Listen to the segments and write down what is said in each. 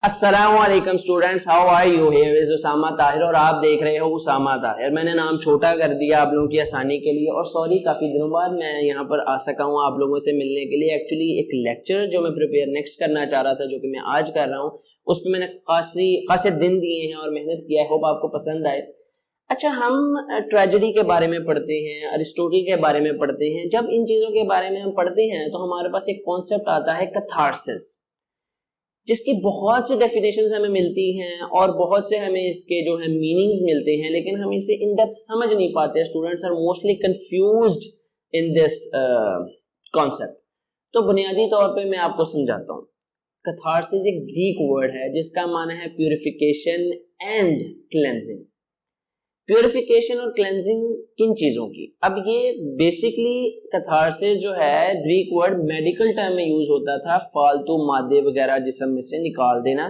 अस्सलाम वालेकुम students, how are you? Here is Usama Tahir और आप देख रहे हो उसामा ताहिर। मैंने नाम छोटा कर दिया आप लोगों की आसानी के लिए और सॉरी काफ़ी दिनों बाद मैं यहाँ पर आ सका हूँ आप लोगों से मिलने के लिए। एक्चुअली एक लेक्चर जो मैं प्रिपेयर नेक्स्ट करना चाह रहा था, जो कि मैं आज कर रहा हूँ, उस पर मैंने खासे दिन दिए हैं और मेहनत किया है। होप आपको पसंद आए। अच्छा, हम ट्रेजेडी के बारे में पढ़ते हैं, अरिस्टोटल के बारे में पढ़ते हैं। जब इन चीज़ों के बारे में हम पढ़ते हैं तो हमारे पास एक कॉन्सेप्ट आता है कैथारसिस, जिसकी बहुत सी डेफिनेशंस हमें मिलती हैं और बहुत से हमें इसके जो है मीनिंग्स मिलते हैं, लेकिन हम इसे इन डेप्थ समझ नहीं पाते। Students are mostly confused in this concept. तो बुनियादी तौर पे मैं आपको समझाता हूँ। कैथारसिस एक ग्रीक वर्ड है जिसका माना है प्यूरिफिकेशन एंड क्लेंजिंग। प्यूरिफिकेशन और क्लेंजिंग किन चीजों की? अब ये बेसिकली कैथारसिस जो है ग्रीक वर्ड मेडिकल टर्म में यूज होता था, फालतू मादे वगैरह जिस्म में से निकाल देना,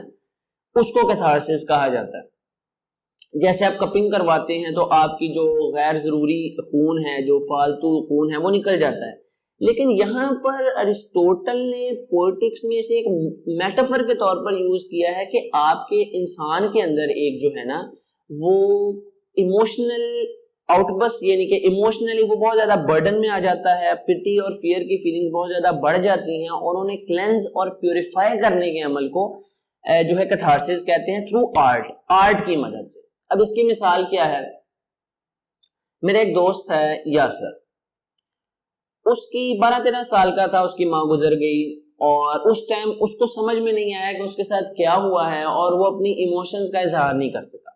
उसको कैथारसिस कहा जाता है। जैसे आप कपिंग करवाते हैं तो आपकी जो गैर जरूरी खून है, जो फालतू खून है, वो निकल जाता है। लेकिन यहाँ पर अरिस्टोटल ने पोएटिक्स में इसे एक मेटाफर के तौर पर यूज किया है कि आपके इंसान के अंदर एक जो है ना वो इमोशनल आउटबस्ट, यानी कि इमोशनली वो बहुत ज्यादा बर्डन में आ जाता है, पिटी और फियर की फीलिंग बहुत ज्यादा बढ़ जाती हैं और उन्हें क्लेंस और प्यूरिफाई करने के अमल को जो है कैथारसिस कहते हैं थ्रू आर्ट की मदद से। अब इसकी मिसाल क्या है? मेरा एक दोस्त है यासर, उसकी 12-13 साल का था, उसकी माँ गुजर गई और उस टाइम उसको समझ में नहीं आया कि उसके साथ क्या हुआ है और वो अपनी इमोशंस का इजहार नहीं कर सका।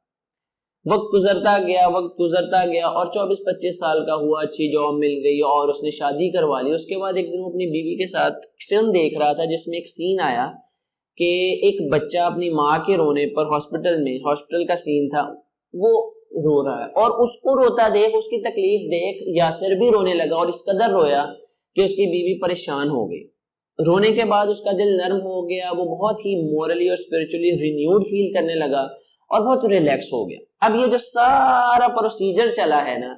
वक्त गुजरता गया और 24-25 साल का हुआ, अच्छी जॉब मिल गई और उसने शादी करवा ली। उसके बाद एक दिन वो अपनी बीवी के साथ फिल्म देख रहा था जिसमें एक सीन आया कि एक बच्चा अपनी माँ के रोने पर हॉस्पिटल का सीन था, वो रो रहा है और उसको रोता देख, उसकी तकलीफ देख यासिर भी रोने लगा और इस कदर रोया कि उसकी बीवी परेशान हो गई। रोने के बाद उसका दिल नर्म हो गया, वो बहुत ही मोरली और स्पिरिचुअली रिन्यूड फील करने लगा और बहुत रिलैक्स हो गया। अब ये जो सारा प्रोसीजर चला है ना,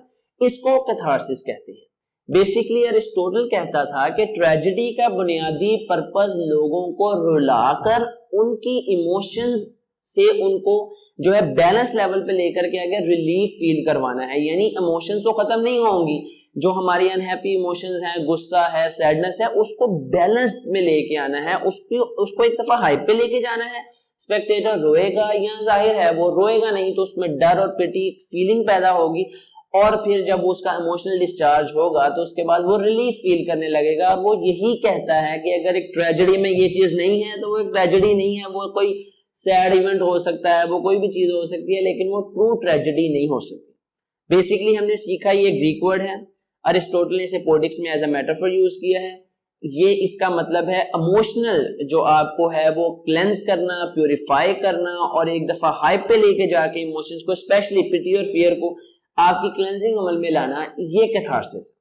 इसको कैथारसिस कहते हैं। बेसिकली अरिस्टोटल कहता था कि ट्रेजेडी का बुनियादी पर्पस लोगों को रुलाकर उनकी इमोशंस से उनको जो है बैलेंस लेवल पे लेकर के आगे रिलीफ फील करवाना है। यानी इमोशंस तो खत्म नहीं होंगी, जो हमारी अनहैप्पी इमोशंस हैं, गुस्सा है, सैडनेस है, उसको बैलेंस में लेके आना है, उसको एक दफा हाई पे लेके जाना है। स्पेक्टेटर रोएगा या जाहिर है वो रोएगा नहीं तो उसमें डर और पिटी फीलिंग पैदा होगी और फिर जब उसका इमोशनल डिस्चार्ज होगा तो उसके बाद वो रिलीफ फील करने लगेगा। वो यही कहता है कि अगर एक ट्रेजेडी में ये चीज नहीं है तो वो एक ट्रेजेडी नहीं है, वो कोई सैड इवेंट हो सकता है, वो कोई भी चीज हो सकती है, लेकिन वो ट्रू ट्रेजेडी नहीं हो सकती। बेसिकली हमने सीखा ये ग्रीक वर्ड है, अरिस्टोटल ने इसे पोएटिक्स में एज अ मेटाफर यूज किया है। ये इसका मतलब है इमोशनल जो आपको है वो क्लेंस करना, प्यूरिफाई करना और एक दफा हाई पे लेके जाके इमोशंस को, स्पेशली पिटी और फियर को आपकी क्लेंजिंग अमल में लाना, ये कैथारसिस।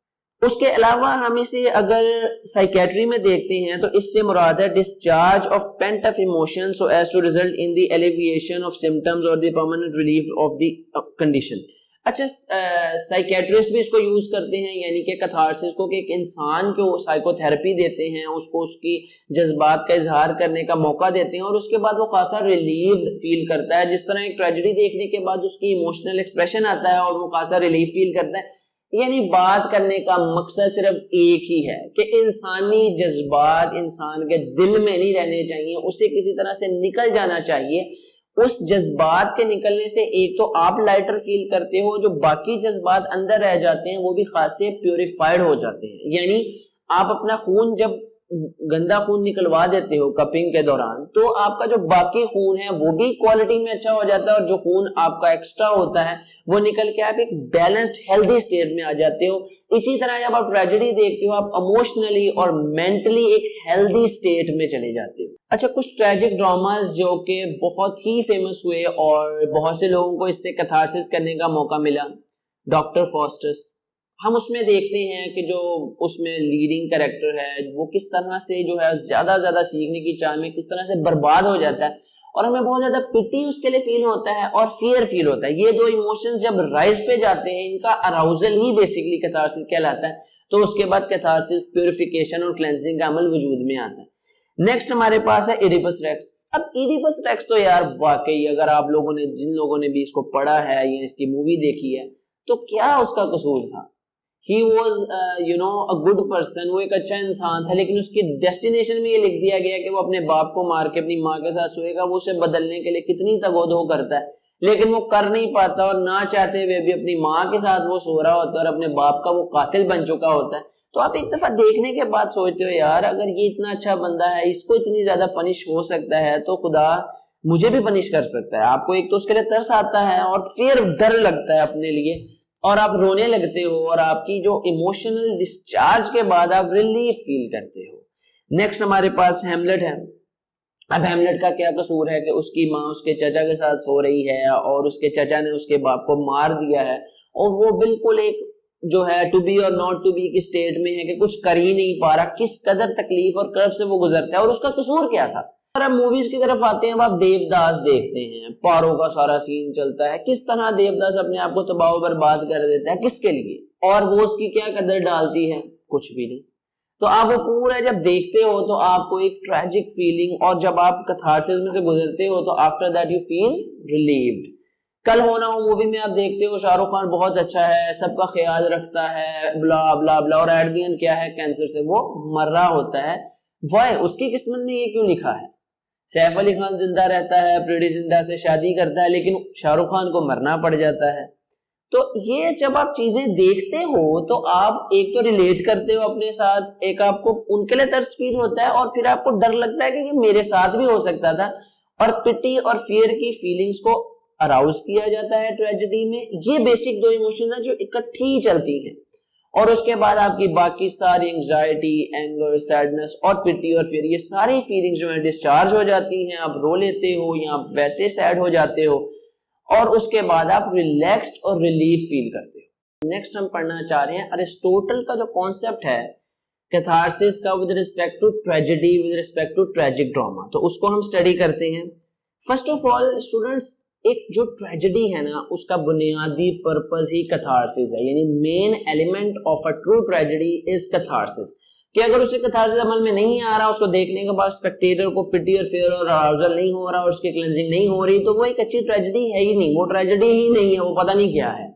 उसके अलावा हम इसे अगर साइकेट्री में देखते हैं तो इससे मुराद है discharge of pent of emotion so as to result in the alleviation of symptoms और the permanent relief of the condition. अच्छा, साइकेट्रिस्ट भी इसको यूज करते हैं, यानी कि कैथारसिस को कि एक इंसान को साइकोथेरेपी देते हैं, उसको उसकी जज्बात का इजहार करने का मौका देते हैं और उसके बाद वो खासा रिलीफ फील करता है। जिस तरह एक ट्रेजेडी देखने के बाद उसकी इमोशनल एक्सप्रेशन आता है और वो खासा रिलीफ फील करता है। यानी बात करने का मकसद सिर्फ एक ही है कि इंसानी जज्बात इंसान के दिल में नहीं रहने चाहिए, उसे किसी तरह से निकल जाना चाहिए। उस जज्बात के निकलने से एक तो आप लाइटर फील करते हो, जो बाकी जज्बात अंदर रह जाते हैं वो भी खासे प्यूरिफाइड हो जाते हैं। यानी आप अपना खून जब गंदा खून निकलवा देते हो कपिंग के दौरान तो आपका जो बाकी खून है वो भी क्वालिटी में अच्छा हो जाता है और जो खून आपका एक्स्ट्रा होता है वो निकल के आप एक बैलेंस्ड हेल्दी स्टेट में आ जाते हो। इसी तरह जब आप ट्रेजेडी देखते हो आप इमोशनली और मेंटली एक हेल्दी स्टेट में चले जाते हो। अच्छा, कुछ ट्रेजिक ड्रामास जो कि बहुत ही फेमस हुए और बहुत से लोगों को इससे कैथारसिस करने का मौका मिला, डॉक्टर फॉस्टस, हम उसमें देखते हैं कि जो उसमें लीडिंग कैरेक्टर है वो किस तरह से जो है ज्यादा सीखने की चाह में किस तरह से बर्बाद हो जाता है और हमें बहुत ज्यादा पिटी उसके लिए फील होता है और फियर फील होता है। ये दो इमोशंस जब राइज पे जाते हैं इनका अराउजल ही बेसिकली कैथारसिस कहलाता है। तो उसके बाद कैथारसिस, प्यूरिफिकेशन और क्लेंजिंग का अमल वजूद में आता है। नेक्स्ट हमारे पास है इडिपस रेक्स। اب ایڈیپس ریکس تو یار واقعی اگر آپ لوگوں نے جن لوگوں نے بھی اس کو پڑھا ہے یا اس کی مووی دیکھی ہے تو کیا اس کا قصور تھا. He was a good person, وہ ایک اچھا انسان تھا, لیکن اس کی ڈیسٹینیشن میں یہ لکھ دیا گیا کہ وہ اپنے باپ کو مار کے اپنی ماں کے ساتھ سوئے گا. وہ اسے بدلنے کے لیے کتنی تگودو کرتا ہے لیکن وہ کر نہیں پاتا, اور نہ چاہتے ہوئے بھی اپنی ماں کے ساتھ وہ سو رہا ہوتا ہے اور اپنے باپ کا وہ قاتل بن چکا ہوتا ہے. تو آپ ایک دفعہ دیکھنے کے بعد سوچتے ہو یار اگر یہ اتنا اچھا بندہ ہے, اس کو اتنی زیادہ پنش ہو سکتا ہے, تو خدا مجھے بھی پنش کر سکتا ہے. آپ کو ایک تو اس کے لیے ترس آتا ہے اور پھر ڈر لگتا ہے اپنے لیے, اور آپ رونے لگتے ہو, اور آپ کی جو ایموشنل ڈسچارج کے بعد آپ ریلیف فیل کرتے ہو. نیکسٹ ہمارے پاس ہیملٹ ہے. اب ہیملٹ کا کیا قصور ہے کہ اس کی ماں اس کے چچا کے ساتھ سو رہی ہے اور اس کے چچا نے اس کے باپ کو مار دیا ہے, اور وہ بالکل ایک جو ہے ٹو بی اور ناٹ ٹو بی کی سٹیٹ میں ہے کہ کچھ کر ہی نہیں پا رہا. کس قدر تکلیف اور کرب سے وہ گزرتا ہے, اور اس کا قصور کیا تھا. اور اب موویز کی طرف آتے ہیں, آپ دیوداس دیکھتے ہیں, پارو کا سارا سین چلتا ہے, کس طرح دیوداس اپنے آپ کو تباہ و برباد کر دیتا ہے, کس کے لیے, اور وہ اس کی کیا قدر ڈالتی ہے, کچھ بھی نہیں. تو آپ وہ پورا جب دیکھتے ہو تو آپ کو ایک ٹریجک فیلنگ, اور جب آپ کتھارسس میں سے گزرتے ہو تو after that you feel relieved. کل ہو نہ ہو مووی میں آپ دیکھتے ہو شاہ رخ خان بہت اچھا ہے, سب کا خیال رکھتا ہے, بلا بلا بلا, اور ایٹ دی اینڈ کیا ہے, کینسر سے وہ مر رہا ہوتا ہے. وائے اس کی قسمت میں یہ کیوں لکھا ہے؟ سیف علی خان زندہ رہتا ہے, پریٹی زندہ سے شادی کرتا ہے, لیکن شاہ رخ خان کو مرنا پڑ جاتا ہے. تو یہ جب آپ چیزیں دیکھتے ہو تو آپ ایک تو ریلیٹ کرتے ہو اپنے ساتھ, ایک آپ کو ان کے لیے ترس فیل ہوتا ہے, اور پھر آپ کو ڈر لگتا ہے کہ یہ میرے ساتھ بھی ہو سکتا تھا, اور پٹی اور فیئر کی فیلنگز کو اراؤز کیا جاتا ہے ٹریجڈی میں. یہ بیسک دو ایموشنز ہیں جو اکٹھی چلتی ہیں, اور اس کے بعد آپ کی باقی ساری انگزائٹی, اینگر, سیڈنس اور پٹی اور فیئر, یہ ساری فیلنگز جو ہیں ڈسچارج ہو جاتی ہیں. آپ رو لیتے ہو یا آپ ویسے سیڈ ہو جاتے ہو, اور اس کے بعد آپ ریلیکسڈ اور ریلیف فیل کرتے ہو. نیکسٹ ہم پڑھنا چاہ رہے ہیں ارسٹوٹل کا جو کانسیپٹ ہے کیتھارسس کا with respect to tragedy, with respect to tragic drama, تو اس کو ہم اسٹڈی کرتے ہیں. فرسٹ آف آل اسٹوڈنٹس, ایک جو ٹریجڈی ہے نا اس کا بنیادی پرپز ہی کیتھارسس ہے, یعنی main element of a true tragedy is catharsis. کہ اگر اسے کیتھارسس عمل میں نہیں آ رہا, اس کو دیکھنے کے بعد اسپیکٹیٹر کو پٹی اور فیئر اور اراؤزل نہیں ہو رہا, اور اس کی کلینزنگ نہیں ہو رہی, تو وہ ایک اچھی ٹریجڈی ہے ہی نہیں, وہ ٹریجڈی ہی نہیں ہے, وہ پتہ نہیں کیا ہے.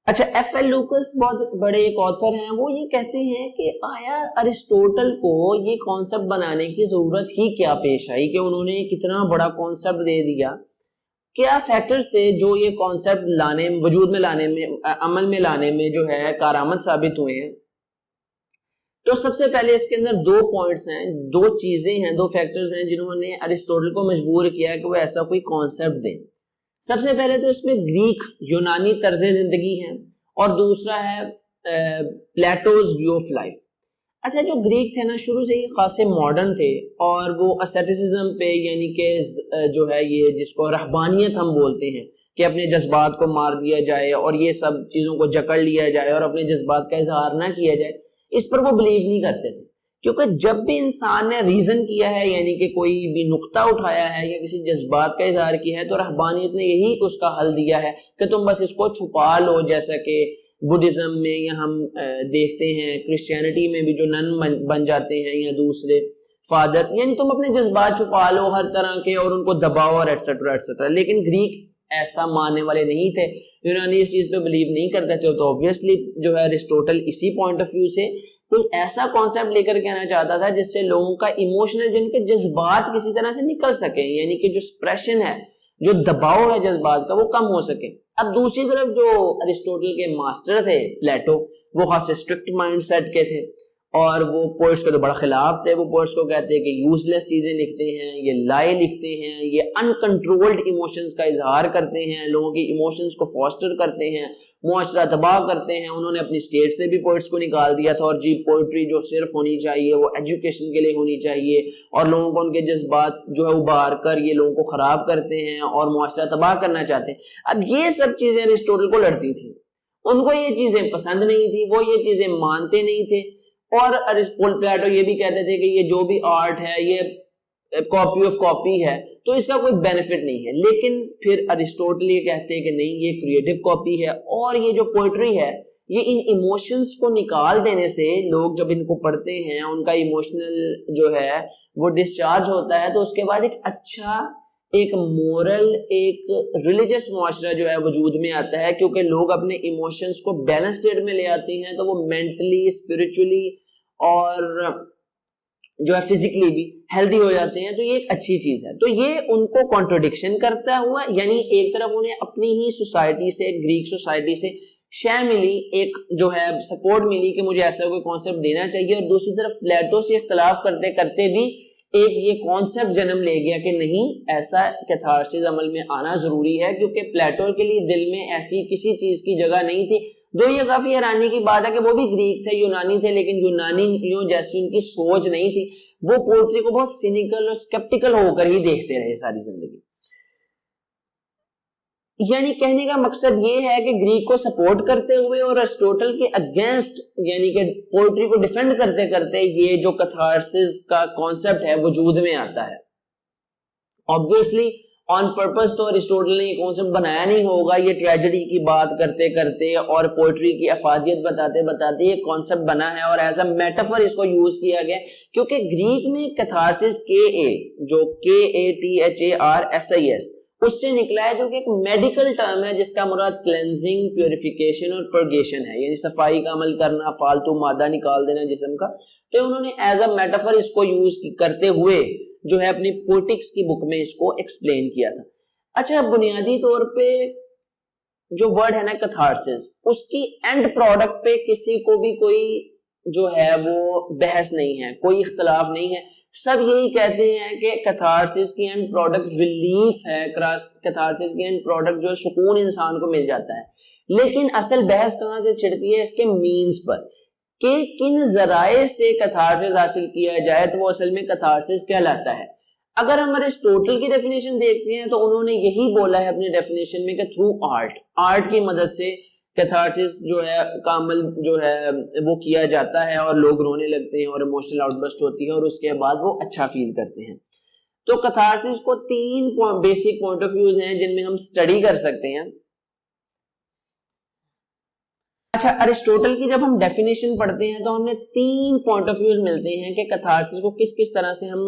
اچھا, ایف ایل لوکس بہت بڑے ایک آتھر ہیں, وہ یہ کہتے ہیں کہ آیا ارسٹوٹل کو یہ کانسیپٹ بنانے کی ضرورت ہی کیا پیش آئی کہ انہوں نے کتنا بڑا کانسیپٹ دے دیا. کیا فیکٹرز تھے جو یہ کانسیپٹ لانے, وجود میں لانے میں, عمل میں لانے میں جو ہے کارآمد ثابت ہوئے ہیں. تو سب سے پہلے اس کے اندر دو پوائنٹس ہیں, دو چیزیں ہیں, دو فیکٹرز ہیں جنہوں نے ارسٹوٹل کو مجبور کیا کہ وہ ایسا کوئی کانسیپٹ دیں. سب سے پہلے تو اس میں گریک یونانی طرز زندگی ہے, اور دوسرا ہے پلیٹوز ویو آف لائف. اچھا, جو گریک تھے نا شروع سے ہی خاصے ماڈرن تھے, اور وہ اسیٹسزم پہ, یعنی کہ جو ہے یہ جس کو رہبانیت ہم بولتے ہیں کہ اپنے جذبات کو مار دیا جائے اور یہ سب چیزوں کو جکڑ لیا جائے اور اپنے جذبات کا اظہار نہ کیا جائے, اس پر وہ بلیو نہیں کرتے تھے. کیونکہ جب بھی انسان نے ریزن کیا ہے, یعنی کہ کوئی بھی نقطہ اٹھایا ہے یا کسی جذبات کا اظہار کیا ہے, تو رہبانیت نے یہی اس کا حل دیا ہے کہ تم بس اس کو چھپا لو. جیسا کہ بدھزم میں یا ہم دیکھتے ہیں کرسچینٹی میں بھی جو نن بن جاتے ہیں یا دوسرے فادر, یعنی تم اپنے جذبات چھپا لو ہر طرح کے اور ان کو دباؤ اور ایٹسٹرا ایٹسٹرا. لیکن گریک ایسا ماننے والے نہیں تھے, یونانی اس چیز پہ بلیو نہیں کرتے تھے. تو obviously جو ہے ارسٹوٹل اسی پوائنٹ آف ویو سے کوئی ایسا کانسیپٹ لے کر کے آنا چاہتا تھا جس سے لوگوں کا ایموشنل, جن کے جذبات کسی طرح سے نکل سکیں, یعنی کہ جو ایکسپریشن ہے, جو دباؤ ہے جذبات کا, وہ کم ہو سکے. اب دوسری طرف جو ارسٹوٹل کے ماسٹر تھے پلیٹو, وہ خاص اسٹرکٹ مائنڈ سیٹ کے تھے, اور وہ پوئٹس کے تو بڑا خلاف تھے. وہ پوئٹس کو کہتے ہیں کہ یوز لیس چیزیں لکھتے ہیں, یہ لائے لکھتے ہیں, یہ انکنٹرولڈ ایموشنز کا اظہار کرتے ہیں, لوگوں کی ایموشنز کو فاسٹر کرتے ہیں, معاشرہ تباہ کرتے ہیں. انہوں نے اپنی اسٹیٹ سے بھی پوئٹس کو نکال دیا تھا, اور جی پوئٹری جو صرف ہونی چاہیے وہ ایجوکیشن کے لیے ہونی چاہیے, اور لوگوں کو ان کے جذبات جو ہے ابھار کر یہ لوگوں کو خراب کرتے ہیں اور معاشرہ تباہ کرنا چاہتے ہیں. اب یہ سب چیزیں ارسٹوٹل کو لڑتی تھیں, ان کو یہ چیزیں پسند نہیں تھی, وہ یہ چیزیں مانتے نہیں تھے. اور پلیٹو یہ بھی کہتے تھے کہ یہ جو بھی آرٹ ہے یہ کاپی آف کاپی ہے, تو اس کا کوئی بینیفٹ نہیں ہے. لیکن پھر ارسٹوٹل یہ کہتے ہیں کہ نہیں, یہ کریٹو کاپی ہے, اور یہ جو پوئٹری ہے یہ ان ایموشنز کو نکال دینے سے لوگ جب ان کو پڑھتے ہیں ان کا ایموشنل جو ہے وہ ڈسچارج ہوتا ہے، تو اس کے بعد ایک اچھا ایک مورل ایک ریلیجس معاشرہ جو ہے وجود میں آتا ہے، کیونکہ لوگ اپنے ایموشنز کو بیلنس اسٹیٹ میں لے آتے ہیں تو وہ مینٹلی اسپرچولی اور جو ہے فزیکلی بھی ہیلدی ہو جاتے ہیں، تو یہ ایک اچھی چیز ہے۔ تو یہ ان کو کانٹرڈکشن کرتا ہوا، یعنی ایک طرف انہیں اپنی ہی سوسائٹی سے، گریک سوسائٹی سے شے ملی، ایک جو ہے سپورٹ ملی کہ مجھے ایسا کوئی کانسیپٹ دینا چاہیے، اور دوسری طرف پلیٹو سے اختلاف کرتے کرتے بھی ایک یہ کانسیپٹ جنم لے گیا کہ نہیں، ایسا کیتھارسس عمل میں آنا ضروری ہے، کیونکہ پلیٹو کے لیے دل میں ایسی کسی چیز کی جگہ نہیں تھی۔ جو یہ کافی حیرانی کی بات ہے کہ وہ بھی گریک تھے، یونانی تھے، لیکن یونانیوں جیسی ان کی سوچ نہیں تھی، وہ پوئٹری کو بہت سینیکل اور سکیپٹیکل ہو کر ہی دیکھتے رہے ساری زندگی۔ یعنی کہنے کا مقصد یہ ہے کہ گریک کو سپورٹ کرتے ہوئے اور ایرسٹوٹل کے اگینسٹ، یعنی کہ پوئٹری کو ڈیفینڈ کرتے کرتے یہ جو کیتھارسس کا کانسیپٹ ہے وجود میں آتا ہے۔ obviously آن پرپز تو ایرسٹوٹل نے یہ کانسیپٹ بنایا نہیں ہوگا، یہ ٹریجڈی کی بات کرتے کرتے اور پوئٹری کی افادیت بتاتے بتاتے یہ کانسیپٹ بنا ہے، اور ایز اے میٹافر اس کو یوز کیا گیا، کیونکہ گریک میں کیتھارسس جو KATHARSIS اس سے نکلا ہے، جو کہ ایک میڈیکل ٹرم ہے جس کا مراد کلینزنگ، پیوریفیکیشن اور پرگیشن ہے، یعنی صفائی کا عمل کرنا، فالتو مادہ نکال دینا جسم کا۔ تو انہوں نے ایز اے میٹافر اس کو یوز کرتے ہوئے جو ہے اپنی پوئٹکس کی بک میں اس کو ایکسپلین کیا تھا۔ اچھا، بنیادی طور پہ جو ورڈ ہے نا کیتھارسس، اس کی اینڈ پروڈکٹ پہ کسی کو بھی کوئی جو ہے وہ بحث نہیں ہے، کوئی اختلاف نہیں ہے، سب یہی کہتے ہیں کہ کیتھارسس کی اینڈ پروڈکٹ ریلیف ہے، کیتھارسس کی اینڈ پروڈکٹ جو ہے سکون انسان کو مل جاتا ہے۔ لیکن اصل بحث کہاں سے چھڑتی ہے؟ اس کے مینز پر، کہ کن ذرائع سے کیتھارسس حاصل کیا جائے تو وہ اصل میں کیتھارسس کہلاتا ہے۔ اگر ہم ایرسٹوٹل کی ڈیفینیشن دیکھتے ہیں تو انہوں نے یہی بولا ہے اپنی ڈیفینیشن میں کہ تھرو آرٹ کی مدد سے کیتھارسس جو ہے کا عمل جو ہے وہ کیا جاتا ہے، اور لوگ رونے لگتے ہیں اور ایموشنل آؤٹ برسٹ ہوتی ہے، اور اس کے بعد وہ اچھا فیل کرتے ہیں۔ تو کیتھارسس کو 3 بیسک پوائنٹ آف ویوز ہیں جن میں ہم اسٹڈی کر سکتے ہیں۔ اچھا، ایرسٹوٹل کی جب ہم ڈیفینیشن پڑھتے ہیں تو ہمیں 3 پوائنٹ آف ویوز ملتے ہیں کہ کیتھارسس کو کس کس طرح سے ہم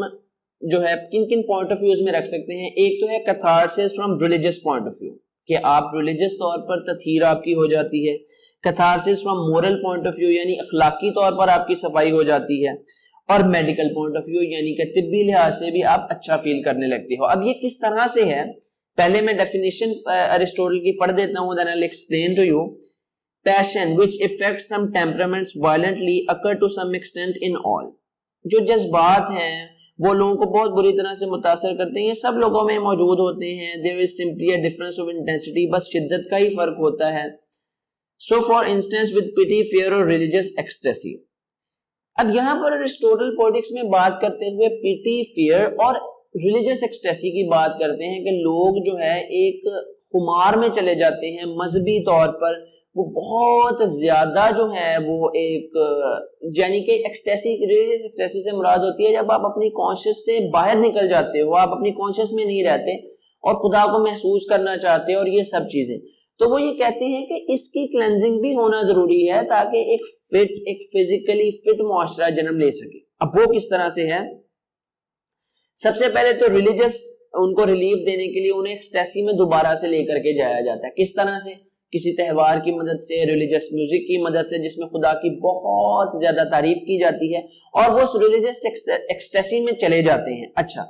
جو ہے کن کن پوائنٹ آف ویوز میں رکھ سکتے ہیں۔ ایک تو ہے catharsis from religious point of view, کہ آپ ریلیجس طور پر تطہیر آپ کی ہو جاتی ہے۔ Catharsis from moral point of view, یعنی اخلاقی طور پر آپ کی صفائی ہو جاتی ہے۔ اور میڈیکل پوائنٹ آف ویو، یعنی کہ طبی لحاظ سے بھی آپ اچھا فیل کرنے لگتے ہو۔ اب یہ کس طرح سے ہے، پہلے میں ڈیفینیشن ایرسٹوٹل کی پڑھ دیتا ہوں، then I'll explain to you. Passion which affects some temperaments violently occur to some extent in all. جو جذبات ہیں وہ لوگوں کو بہت بری طرح سے متاثر کرتے ہیں، یہ سب لوگوں میں موجود ہوتے ہیں۔ There is simply a difference of intensity، بس شدت کا ہی فرق ہوتا ہے۔ So for instance with pity, fear or religious ecstasy۔ اب یہاں پر ایرسٹوٹل پوئٹکس میں بات کرتے ہوئے pity, fear اور religious ecstasy کی بات کرتے ہیں کہ لوگ جو ہے ایک خمار میں چلے جاتے ہیں مذہبی طور پر، وہ بہت زیادہ جو ہے وہ ایک یعنی کہ ایکسٹیسی، ریلیجس ایکسٹیسی سے مراد ہوتی ہے جب آپ اپنی کانشیس سے باہر نکل جاتے ہو، آپ اپنی کانشیس میں نہیں رہتے اور خدا کو محسوس کرنا چاہتے ہو، اور یہ سب چیزیں۔ تو وہ یہ کہتے ہیں کہ اس کی کلینزنگ بھی ہونا ضروری ہے تاکہ ایک فزیکلی فٹ معاشرہ جنم لے سکے۔ اب وہ کس طرح سے ہے؟ سب سے پہلے تو ریلیجس ان کو ریلیف دینے کے لیے انہیں ایکسٹیسی میں دوبارہ سے لے کر کے جایا جاتا ہے۔ کس طرح سے؟ کسی تہوار کی مدد سے، ریلیجس میوزک کی مدد سے جس میں خدا کی بہت زیادہ تعریف کی جاتی ہے، اور وہ اس ریلیجس ایکسٹیسی میں چلے جاتے ہیں۔ اچھا،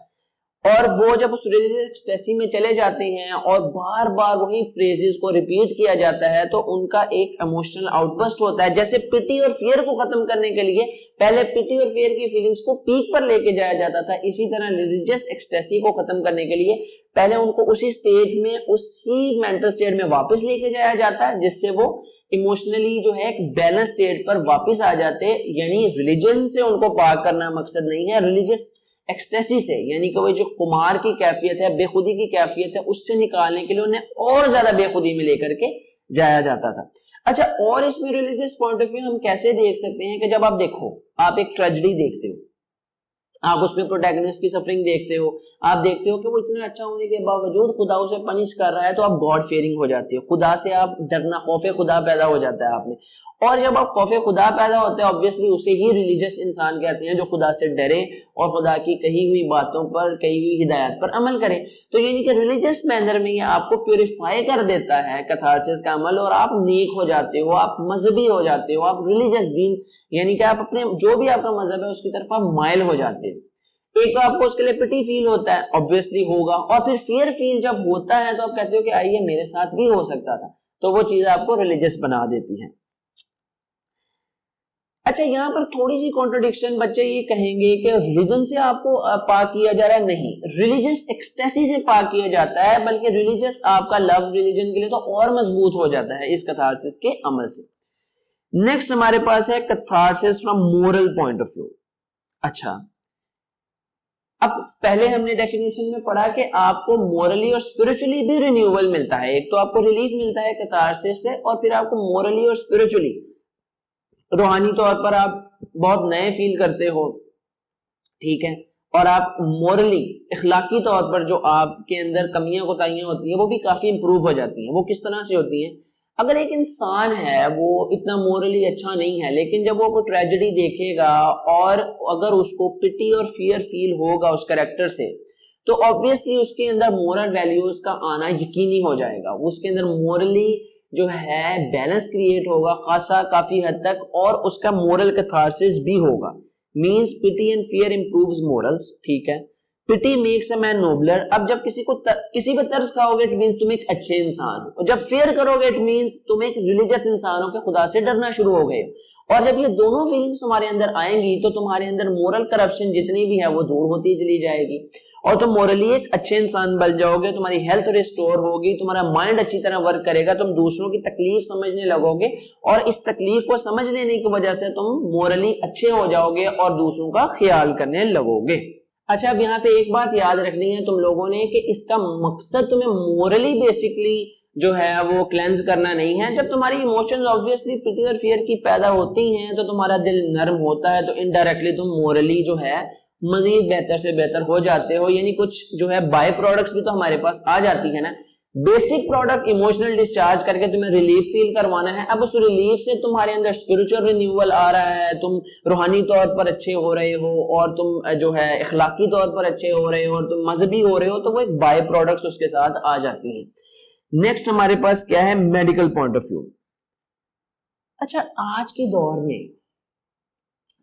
اور وہ جب اس ریلیجس ایکسٹیسی میں چلے جاتے ہیں اور بار بار وہی فریزز کو ریپیٹ کیا جاتا ہے تو ان کا ایک ایموشنل آؤٹ برسٹ ہوتا ہے۔ جیسے پٹی اور فیئر کو ختم کرنے کے لیے پہلے پٹی اور فیئر کی فیلنگز کو پیک پر لے کے جایا جاتا تھا، اسی طرح ریلیجس ایکسٹیسی کو ختم کرنے کے لیے پہلے ان کو اسی سٹیج میں، اسی مینٹل سٹیٹ میں واپس لے کے جایا جاتا ہے، جس سے وہ ایموشنلی جو ہے ایک بیلنس سٹیٹ پر واپس آ جاتے۔ یعنی ریلیجن سے ان کو پاک کرنا مقصد نہیں ہے، ریلیجس ایکسٹیسی سے، یعنی کہ وہ جو خمار کی کیفیت ہے، بے خودی کی کیفیت ہے، اس سے نکالنے کے لیے انہیں اور زیادہ بے خودی میں لے کر کے جایا جاتا تھا۔ اچھا، اور اس میں ریلیجس پوائنٹ آف ویو ہم کیسے دیکھ سکتے ہیں کہ جب آپ دیکھو، آپ ایک ٹریجڈی دیکھتے ہو، आप उसमें प्रोटैगनिस्ट की सफरिंग देखते हो, आप देखते हो कि वो इतना अच्छा होने के बावजूद खुदा उसे पनिश कर रहा है, तो आप गॉड फेयरिंग हो जाती है, खुदा से आप डरना, खौफ खुदा पैदा हो जाता है आप में। और जब आप खौफ खुदा पैदा होता है, ऑब्वियसली उसे ही रिलीजियस इंसान कहते हैं, जो खुदा से डरे और खुदा की कही हुई बातों पर, कही हुई हिदायत पर अमल करे। तो यानी कि रिलीजियस मैनर में ये आपको प्योरीफाई कर देता है कैथारसिस का अमल, और आप नेक हो जाते हो, आप मजहबी हो जाते हो, आप रिलीजियस दीन यानी कि आप अपने जो भी आपका मजहब है उसकी तरफ आप माइल हो जाते हो। एक तो आपको उसके लिए पिटी फील होता है, ऑब्वियसली होगा, और फिर फियर फील जब होता है तो आप कहते हो कि आइए मेरे साथ भी हो सकता था, तो वो चीज आपको रिलीजियस बना देती है। अच्छा, यहाँ पर थोड़ी सी कॉन्ट्रडिक्शन, बच्चे ये कहेंगे कि रिलीजन से आपको पाक किया जा रहा है, नहीं, रिलीजियस एक्सटेसी से पाक किया जाता है, बल्कि रिलीजियस आपका लव रिलीजन के लिए तो और मजबूत हो जाता है इस कैथारसिस के अमल से। नेक्स्ट हमारे पास है catharsis from moral point of view. अच्छा, अब पहले हमने डेफिनेशन में पढ़ा कि आपको मोरली और स्पिरिचुअली भी रिन्यूअल मिलता है। एक तो आपको रिलीफ मिलता है कैथारसिस से, और फिर आपको मोरली और स्पिरिचुअली रूहानी तौर पर आप बहुत नए फील करते हो, ठीक है, और आप मोरली इखलाकी तौर पर जो आपके अंदर कमियां कोताहियां होती हैं वो भी काफी इंप्रूव हो जाती हैं। वो किस तरह से होती हैं? अगर एक इंसान है वो इतना मोरली अच्छा नहीं है, लेकिन जब वो कोई ट्रेजेडी देखेगा और अगर उसको पिटी और फियर फील होगा उस कैरेक्टर से, तो ऑब्वियसली उसके अंदर मोरल वैल्यूज का आना यकीनी हो जाएगा, उसके अंदर मोरली जो है बैलेंस क्रिएट होगा खासा काफी हद तक, और उसका मोरल कैथारसिस भी होगा। Means pity and fear improves morals, ठीक है, पिटी मेक्स अ मैन नोबलर। अब जब किसी पे तरस खाओगे इट मींस तुम एक अच्छे इंसान हो, और जब फेयर करोगे इट मींस तुम एक रिलीजियस इंसान हो कि खुदा से डरना शुरू हो गए हो। और जब ये दोनों फीलिंग्स तुम्हारे अंदर आएंगी तो तुम्हारे अंदर मोरल करप्शन जितनी भी है वो दूर होती चली जाएगी, और तुम मोरली एक अच्छे इंसान बन जाओगे, तुम्हारी हेल्थ रिस्टोर होगी, तुम्हारा माइंड अच्छी तरह वर्क करेगा, तुम दूसरों की तकलीफ समझने लगोगे, और इस तकलीफ को समझ लेने की वजह से तुम मोरली अच्छे हो जाओगे और दूसरों का ख्याल करने लगोगे। अच्छा, अब यहाँ पे एक बात याद रखनी है तुम लोगों ने कि इसका मकसद तुम्हें मोरली बेसिकली जो है वो क्लेंज करना नहीं है। जब तुम्हारी इमोशंस ऑब्वियसली पिटी और फियर की पैदा होती हैं तो तुम्हारा दिल नर्म होता है, तो इनडायरेक्टली तुम मोरली जो है मजीद बेहतर से बेहतर हो जाते हो। यानी कुछ जो है बाय प्रोडक्ट्स भी तो हमारे पास आ जाती है ना। बेसिक प्रोडक्ट इमोशनल डिस्चार्ज करके तुम्हें रिलीफ फील करवाना है। अब उस रिलीफ से तुम्हारे अंदर स्पिरिचुअल रिन्यूअल आ रहा है, तुम रूहानी तौर पर अच्छे हो रहे हो, और तुम जो है इखलाकी तौर पर अच्छे हो रहे हो, और तुम मजहबी हो रहे हो, तो वो एक बाय प्रोडक्ट्स उसके साथ आ जाती हैं। नेक्स्ट हमारे पास क्या है? Medical point of view. अच्छा, आज के दौर में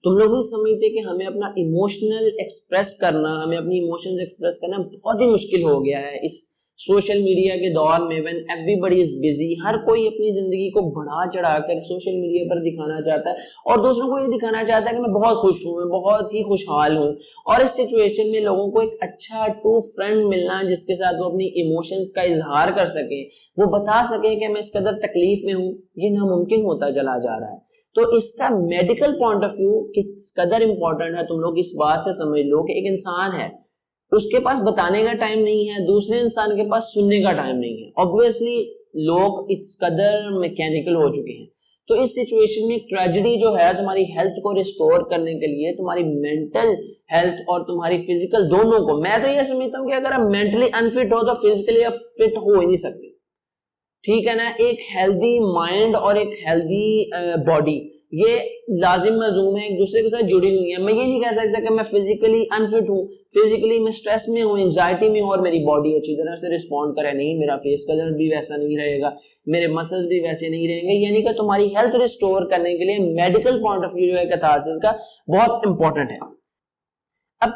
तुम लोग भी समझते कि हमें अपना इमोशनल एक्सप्रेस करना, हमें अपनी इमोशंस एक्सप्रेस करना बहुत ही मुश्किल हो गया है इस सोशल मीडिया के दौर में। व्हेन एवरीबॉडी इज बिजी, हर कोई अपनी जिंदगी को बढ़ा चढ़ाकर सोशल मीडिया पर दिखाना चाहता है, और दूसरों को ये दिखाना चाहता है कि मैं बहुत खुश हूँ, मैं बहुत ही खुशहाल हूँ। और इस सिचुएशन में लोगों को एक अच्छा ट्रू फ्रेंड मिलना जिसके साथ वो अपनी इमोशंस का इजहार कर सके, वो बता सके कि मैं इस कदर तकलीफ में हूँ, ये नामुमकिन होता चला जा रहा है। तो इसका मेडिकल पॉइंट ऑफ व्यू किस कदर इंपॉर्टेंट है, तुम लोग इस बात से समझ लो कि एक इंसान है, उसके पास बताने का टाइम नहीं है, दूसरे इंसान के पास सुनने का टाइम नहीं है। ऑब्वियसली लोग इस कदर मैकेनिकल हो चुके हैं। तो इस सिचुएशन में ट्रेजेडी जो है तुम्हारी हेल्थ को रिस्टोर करने के लिए, तुम्हारी मेंटल हेल्थ और तुम्हारी फिजिकल दोनों को, मैं तो ये समझता हूँ कि अगर आप मेंटली अनफिट हो तो फिजिकली आप फिट हो ही नहीं सकते, ठीक है ना। एक हेल्दी माइंड और एक हेल्दी बॉडी ये लाजिम मजूम है, एक दूसरे के साथ जुड़ी हुई है। मैं ये नहीं कह सकता कि मैं फिजिकली अनफिट हूँ, फिजिकली मैं स्ट्रेस में हूँ, एंजाइटी में हूँ और मेरी बॉडी अच्छी तरह से रिस्पॉन्ड करे, नहीं, मेरा फेस कलर भी वैसा नहीं रहेगा, मेरे मसल्स भी वैसे नहीं रहेंगे। यानी कि तुम्हारी हेल्थ रिस्टोर करने के लिए मेडिकल पॉइंट ऑफ व्यू जो है कैथारसिस का बहुत इंपॉर्टेंट है। अब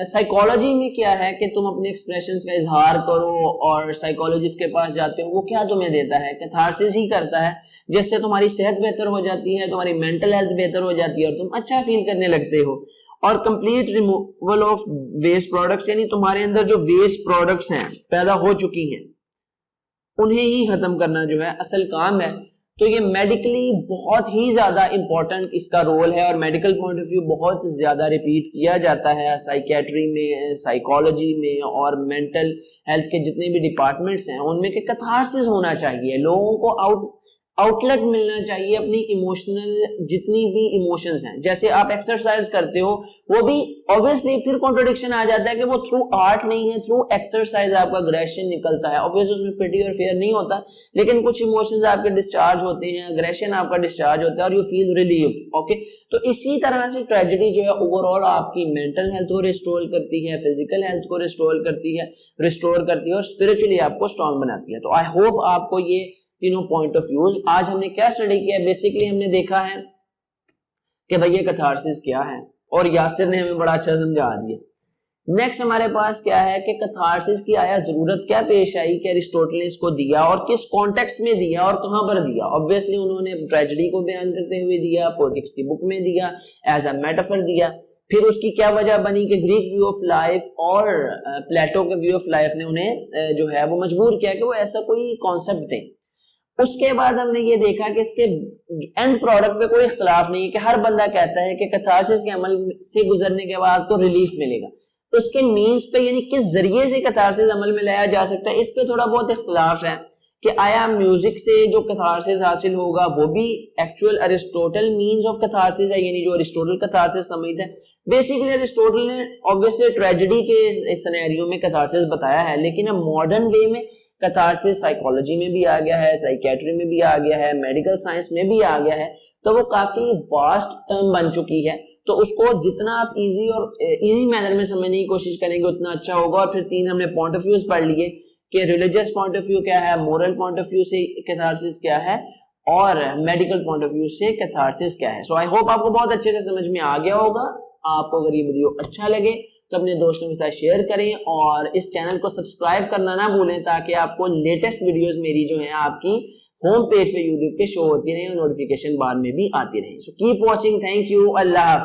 साइकोलॉजी में क्या है कि तुम अपने एक्सप्रेशंस का इजहार करो, और साइकोलॉजिस्ट के पास जाते हो, वो क्या तुम्हें देता है? कैथारसिस ही करता है, जिससे तुम्हारी सेहत बेहतर हो जाती है, तुम्हारी मेंटल हेल्थ बेहतर हो जाती है और तुम अच्छा फील करने लगते हो। और complete removal of waste products, यानी तुम्हारे अंदर जो वेस्ट प्रोडक्ट्स हैं पैदा हो चुकी हैं उन्हें ही खत्म करना जो है असल काम है। तो ये मेडिकली बहुत ही ज्यादा इंपॉर्टेंट इसका रोल है, और मेडिकल पॉइंट ऑफ व्यू बहुत ज्यादा रिपीट किया जाता है साइकेट्री में, साइकोलॉजी में, और मेंटल हेल्थ के जितने भी डिपार्टमेंट्स हैं उनमें के कैथारसिस होना चाहिए। लोगों को आउटलेट मिलना चाहिए अपनी इमोशनल जितनी भी इमोशंस हैं। जैसे आप एक्सरसाइज करते हो, वो भी ऑब्वियसली फिर कॉन्ट्रडिक्शन आ जाता है कि वो थ्रू आर्ट नहीं है, थ्रू एक्सरसाइज आपका अग्रेशन निकलता है। ऑब्वियसली उसमें पिटी और फेयर नहीं होता, लेकिन कुछ इमोशंस आपके डिस्चार्ज होते हैं, अग्रेशन आपका डिस्चार्ज होता है और यू फील रिलीव्ड। ओके, तो इसी तरह से ट्रेजेडी जो है ओवरऑल आपकी मेंटल हेल्थ को रिस्टोर करती है, फिजिकल हेल्थ को रिस्टोर करती है और स्पिरिचुअली आपको स्ट्रांग बनाती है। तो आई होप आपको ये तीनों पॉइंट ऑफ व्यूज, आज हमने क्या स्टडी किया है, बेसिकली हमने देखा है कि भैया कैथारसिस क्या है, और यासिर ने हमें बड़ा अच्छा समझा दिया। नेक्स्ट हमारे पास क्या है कि कैथारसिस की आया जरूरत क्या पेश आई, कि अरिस्टोटल ने इसको दिया और किस कॉन्टेक्स्ट में दिया और कहां पर दिया। ऑब्वियसली उन्होंने ट्रेजेडी को बयान करते हुए दिया, पोएटिक्स की बुक में दिया, एज अ मेटाफर दिया। फिर उसकी क्या वजह बनी कि ग्रीक व्यू ऑफ लाइफ और प्लेटो के व्यू ऑफ लाइफ ने उन्हें जो है वो मजबूर किया कि वो ऐसा कोई कॉन्सेप्ट दें। उसके बाद हमने ये देखा कि इसके एंड प्रोडक्ट पे कोई इख्तलाफ नहीं है, कि हर बंदा कहता है कि कैथारसिस के अमल से गुजरने के बाद तो रिलीफ मिलेगा। तो इसके मीन्स पे यानी किस जरिए से कैथारसिस अमल में लाया जा सकता है, इस पे थोड़ा बहुत इख्तलाफ है कि आया म्यूजिक से जो कैथारसिस हासिल होगा वो भी actual Aristotle means of catharsis है, यानी जो अरिस्टोटल कैथारसिस समझते हैं। बेसिकली अरिस्टोटल ने ऑब्वियसली ट्रेजेडी के सिनेरियो में कैथारसिस बताया है, लेकिन अब मॉडर्न वे में कैथारसिस साइकोलॉजी में भी आ गया है, साइकेट्री में भी आ गया है, मेडिकल साइंस में भी आ गया है। तो वो काफी वास्ट टर्म बन चुकी है, तो उसको जितना आप इजी और इजी मैनर में समझने की कोशिश करेंगे उतना अच्छा होगा। और फिर तीन हमने पॉइंट ऑफ व्यूज पढ़ लिए कि रिलीजियस पॉइंट ऑफ व्यू क्या है, मोरल पॉइंट ऑफ व्यू से कैथारसिस क्या है, और मेडिकल पॉइंट ऑफ व्यू से कैथारसिस क्या है। सो आई होप आपको बहुत अच्छे से समझ में आ गया होगा। आपको अगर ये वीडियो अच्छा लगे तो अपने दोस्तों के साथ शेयर करें और इस चैनल को सब्सक्राइब करना ना भूलें, ताकि आपको लेटेस्ट वीडियोस मेरी जो है आपकी होम पेज पे यूट्यूब के शो होती रहे और नोटिफिकेशन बार में भी आती रहे। So keep watching, thank you, अल्लाह हाफिज़।